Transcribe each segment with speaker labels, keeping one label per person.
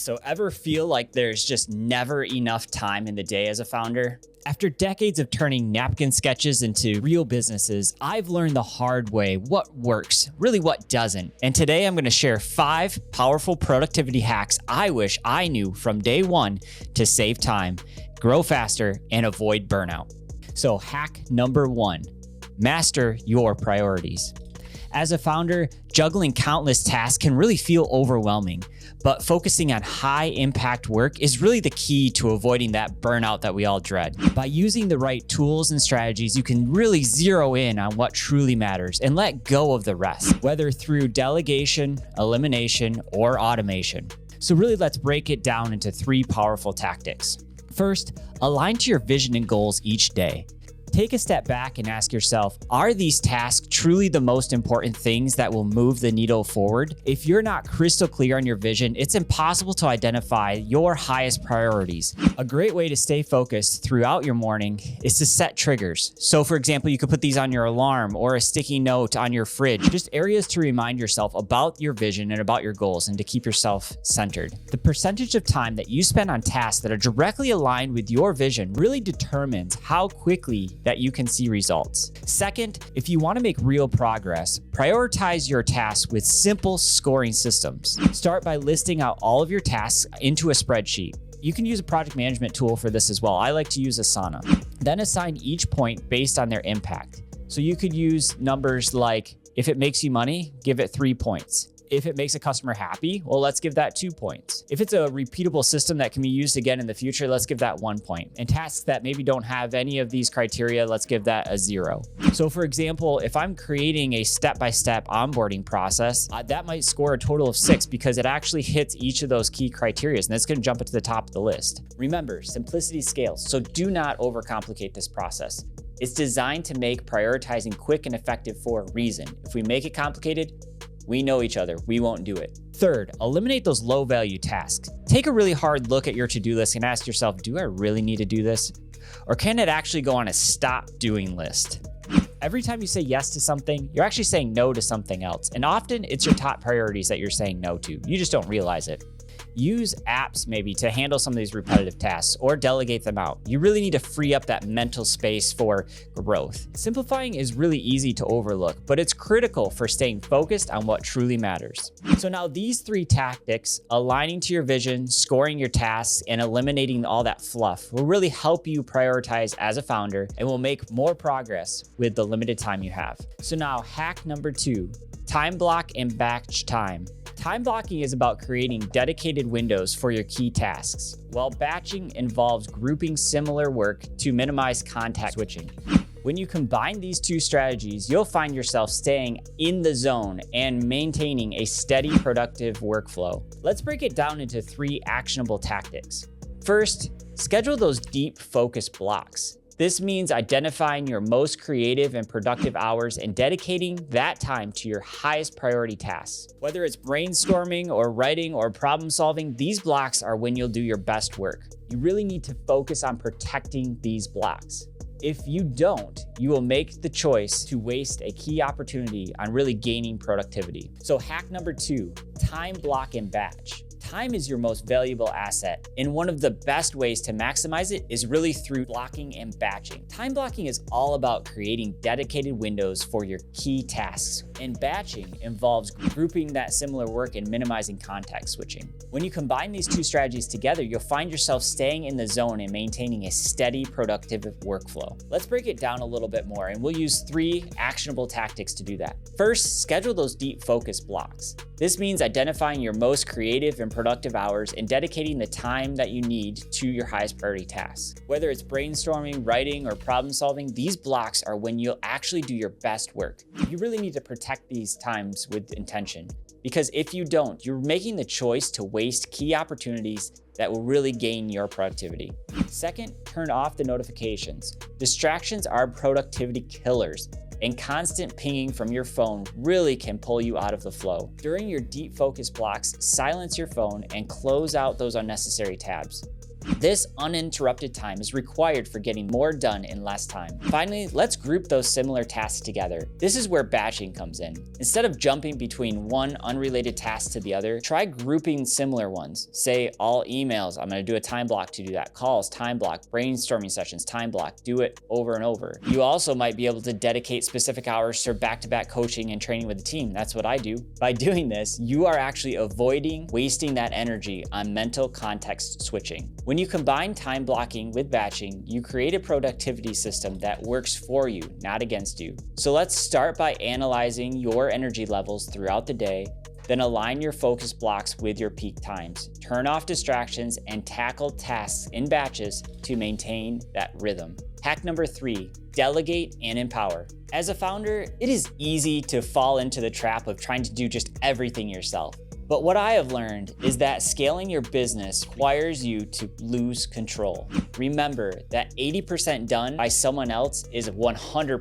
Speaker 1: So ever feel like there's just never enough time in the day as a founder? After decades of turning napkin sketches into real businesses, I've learned the hard way what works, really what doesn't. And today I'm going to share 5 powerful productivity hacks I wish I knew from day one to save time, grow faster, and avoid burnout. So hack number 1, master your priorities. As a founder, juggling countless tasks can really feel overwhelming, but focusing on high impact work is really the key to avoiding that burnout that we all dread. By using the right tools and strategies, you can really zero in on what truly matters and let go of the rest, whether through delegation, elimination, or automation. So really, let's break it down into 3 powerful tactics. First, align to your vision and goals each day. Take a step back and ask yourself, are these tasks truly the most important things that will move the needle forward? If you're not crystal clear on your vision, it's impossible to identify your highest priorities. A great way to stay focused throughout your morning is to set triggers. So for example, you could put these on your alarm or a sticky note on your fridge, just areas to remind yourself about your vision and about your goals and to keep yourself centered. The percentage of time that you spend on tasks that are directly aligned with your vision really determines how quickly that you can see results. Second, if you want to make real progress, prioritize your tasks with simple scoring systems. Start by listing out all of your tasks into a spreadsheet. You can use a project management tool for this as well. I like to use Asana. Then assign each point based on their impact. So you could use numbers like, if it makes you money, give it 3 points. If it makes a customer happy, well, let's give that 2 points. If it's a repeatable system that can be used again in the future, let's give that 1 point. And tasks that maybe don't have any of these criteria, let's give that a 0. So for example, if I'm creating a step-by-step onboarding process, that might score a total of 6 because it actually hits each of those key criteria, and that's going to jump it to the top of the list. Remember, simplicity scales, so do not overcomplicate this process. It's designed to make prioritizing quick and effective for a reason. If we make it complicated, we know each other, we won't do it. Third, eliminate those low value tasks. Take a really hard look at your to-do list and ask yourself, do I really need to do this? Or can it actually go on a stop doing list? Every time you say yes to something, you're actually saying no to something else. And often it's your top priorities that you're saying no to. You just don't realize it. Use apps maybe to handle some of these repetitive tasks or delegate them out. You really need to free up that mental space for growth. Simplifying is really easy to overlook, but it's critical for staying focused on what truly matters. So now these 3 tactics, aligning to your vision, scoring your tasks, and eliminating all that fluff, will really help you prioritize as a founder and will make more progress with the limited time you have. So now hack number 2, time block and batch time. Time blocking is about creating dedicated windows for your key tasks, while batching involves grouping similar work to minimize context switching. When you combine these 2 strategies, you'll find yourself staying in the zone and maintaining a steady, productive workflow. Let's break it down into 3 actionable tactics. First, schedule those deep focus blocks. This means identifying your most creative and productive hours and dedicating that time to your highest priority tasks. Whether it's brainstorming or writing or problem solving, these blocks are when you'll do your best work. You really need to focus on protecting these blocks. If you don't, you will make the choice to waste a key opportunity on really gaining productivity. So hack number 2, time block and batch. Time is your most valuable asset, and one of the best ways to maximize it is really through blocking and batching. Time blocking is all about creating dedicated windows for your key tasks, and batching involves grouping that similar work and minimizing context switching. When you combine these 2 strategies together, you'll find yourself staying in the zone and maintaining a steady, productive workflow. Let's break it down a little bit more, and we'll use 3 actionable tactics to do that. First, schedule those deep focus blocks. This means identifying your most creative and productive hours and dedicating the time that you need to your highest priority tasks. Whether it's brainstorming, writing, or problem solving, these blocks are when you'll actually do your best work. You really need to protect these times with intention, because if you don't, you're making the choice to waste key opportunities that will really gain your productivity. Second, turn off the notifications. Distractions are productivity killers, and constant pinging from your phone really can pull you out of the flow. During your deep focus blocks, silence your phone and close out those unnecessary tabs. This uninterrupted time is required for getting more done in less time. Finally, let's group those similar tasks together. This is where batching comes in. Instead of jumping between one unrelated task to the other, try grouping similar ones. Say all emails, I'm going to do a time block to do that. Calls, time block. Brainstorming sessions, time block. Do it over and over. You also might be able to dedicate specific hours for back-to-back coaching and training with the team. That's what I do. By doing this, you are actually avoiding wasting that energy on mental context switching. When you combine time blocking with batching, you create a productivity system that works for you, not against you. So let's start by analyzing your energy levels throughout the day. Then align your focus blocks with your peak times. Turn off distractions and tackle tasks in batches to maintain that rhythm. Hack number 3, delegate and empower. As a founder, it is easy to fall into the trap of trying to do just everything yourself. But what I have learned is that scaling your business requires you to lose control. Remember that 80% done by someone else is 100%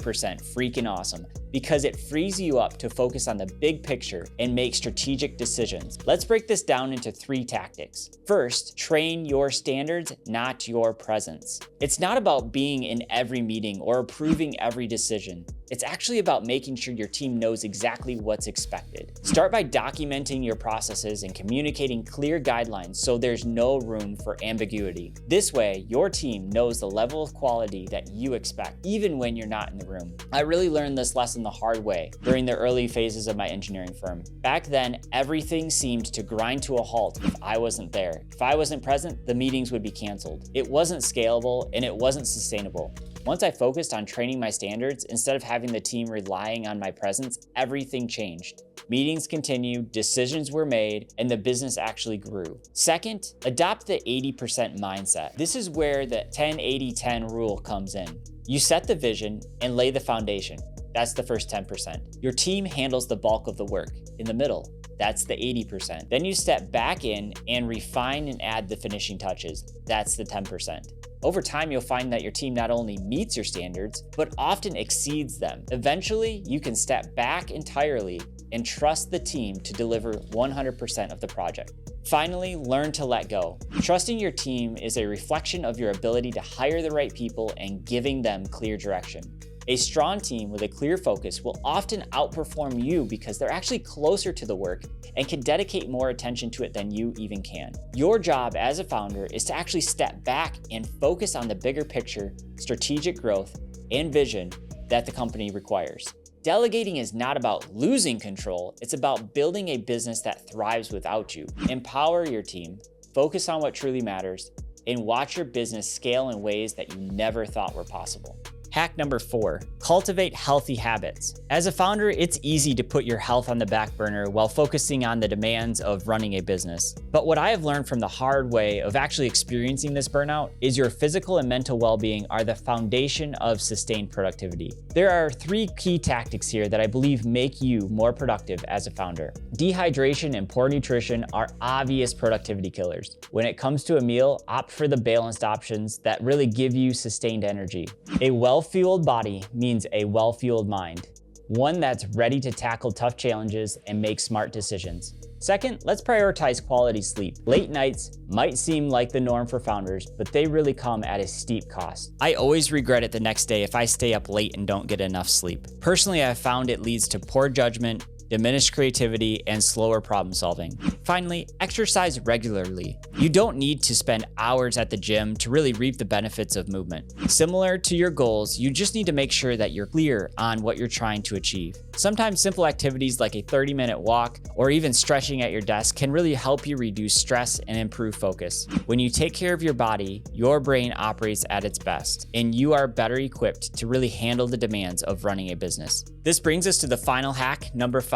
Speaker 1: freaking awesome, because it frees you up to focus on the big picture and make strategic decisions. Let's break this down into 3 tactics. First, train your standards, not your presence. It's not about being in every meeting or approving every decision. It's actually about making sure your team knows exactly what's expected. Start by documenting your processes and communicating clear guidelines so there's no room for ambiguity. This way, your team knows the level of quality that you expect, even when you're not in the room. I really learned this lesson the hard way during the early phases of my engineering firm. Back then, everything seemed to grind to a halt if I wasn't there. If I wasn't present, the meetings would be canceled. It wasn't scalable and it wasn't sustainable. Once I focused on training my standards, instead of having the team relying on my presence, everything changed. Meetings continued, decisions were made, and the business actually grew. Second, adopt the 80% mindset. This is where the 10-80-10 rule comes in. You set the vision and lay the foundation. That's the first 10%. Your team handles the bulk of the work in the middle. That's the 80%. Then you step back in and refine and add the finishing touches. That's the 10%. Over time, you'll find that your team not only meets your standards, but often exceeds them. Eventually, you can step back entirely and trust the team to deliver 100% of the project. Finally, learn to let go. Trusting your team is a reflection of your ability to hire the right people and giving them clear direction. A strong team with a clear focus will often outperform you because they're actually closer to the work and can dedicate more attention to it than you even can. Your job as a founder is to actually step back and focus on the bigger picture, strategic growth, and vision that the company requires. Delegating is not about losing control, it's about building a business that thrives without you. Empower your team, focus on what truly matters, and watch your business scale in ways that you never thought were possible. Hack number 4, cultivate healthy habits. As a founder, it's easy to put your health on the back burner while focusing on the demands of running a business. But what I have learned from the hard way of actually experiencing this burnout is your physical and mental well-being are the foundation of sustained productivity. There are 3 key tactics here that I believe make you more productive as a founder. Dehydration and poor nutrition are obvious productivity killers. When it comes to a meal, opt for the balanced options that really give you sustained energy. A well-fueled body means a well-fueled mind, one that's ready to tackle tough challenges and make smart decisions. Second, let's prioritize quality sleep. Late nights might seem like the norm for founders, but they really come at a steep cost. I always regret it the next day if I stay up late and don't get enough sleep. Personally, I've found it leads to poor judgment, diminished creativity, and slower problem solving. Finally, exercise regularly. You don't need to spend hours at the gym to really reap the benefits of movement. Similar to your goals, you just need to make sure that you're clear on what you're trying to achieve. Sometimes simple activities like a 30-minute walk or even stretching at your desk can really help you reduce stress and improve focus. When you take care of your body, your brain operates at its best, and you are better equipped to really handle the demands of running a business. This brings us to the final hack, number 5.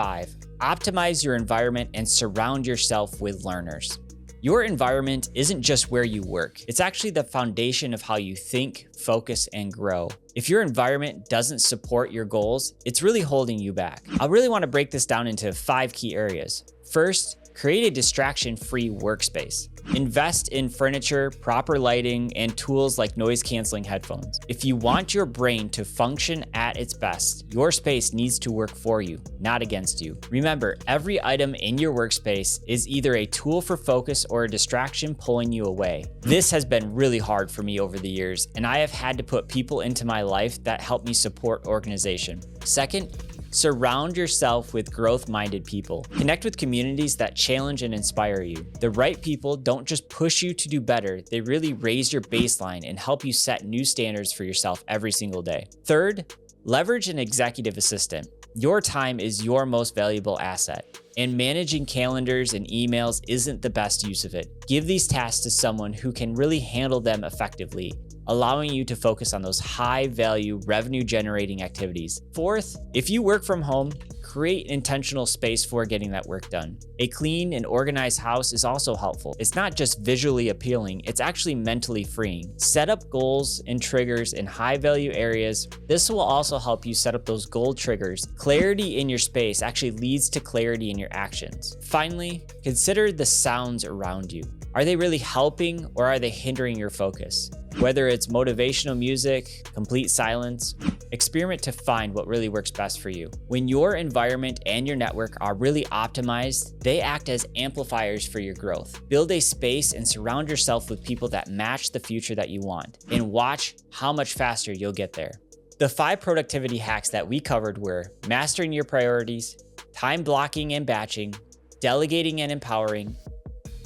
Speaker 1: Optimize your environment and surround yourself with learners. Your environment isn't just where you work. It's actually the foundation of how you think, focus, and grow. If your environment doesn't support your goals, it's really holding you back. I really want to break this down into 5 key areas. First, Create a distraction-free workspace. Invest in furniture, proper lighting, and tools like noise-canceling headphones. If you want your brain to function at its best, your space needs to work for you, not against you. Remember, every item in your workspace is either a tool for focus or a distraction pulling you away. This has been really hard for me over the years, and I have had to put people into my life that help me support organization. Second, surround yourself with growth-minded people. Connect with communities that challenge and inspire you. The right people don't just push you to do better, they really raise your baseline and help you set new standards for yourself every single day. Third, leverage an executive assistant. Your time is your most valuable asset, and managing calendars and emails isn't the best use of it. Give these tasks to someone who can really handle them effectively, allowing you to focus on those high-value, revenue-generating activities. Fourth, if you work from home, create intentional space for getting that work done. A clean and organized house is also helpful. It's not just visually appealing, it's actually mentally freeing. Set up goals and triggers in high-value areas. This will also help you set up those goal triggers. Clarity in your space actually leads to clarity in your actions. Finally, consider the sounds around you. Are they really helping or are they hindering your focus? Whether it's motivational music, complete silence, experiment to find what really works best for you. When your environment and your network are really optimized, they act as amplifiers for your growth. Build a space and surround yourself with people that match the future that you want, and watch how much faster you'll get there. The 5 productivity hacks that we covered were mastering your priorities, time blocking and batching, delegating and empowering,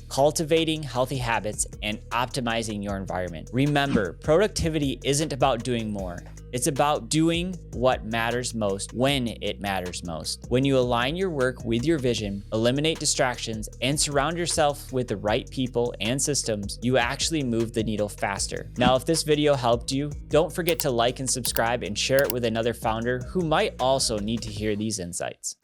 Speaker 1: cultivating healthy habits, and optimizing your environment. Remember, productivity isn't about doing more. It's about doing what matters most when it matters most. When you align your work with your vision, eliminate distractions, and surround yourself with the right people and systems, you actually move the needle faster. Now, if this video helped you, don't forget to like and subscribe and share it with another founder who might also need to hear these insights.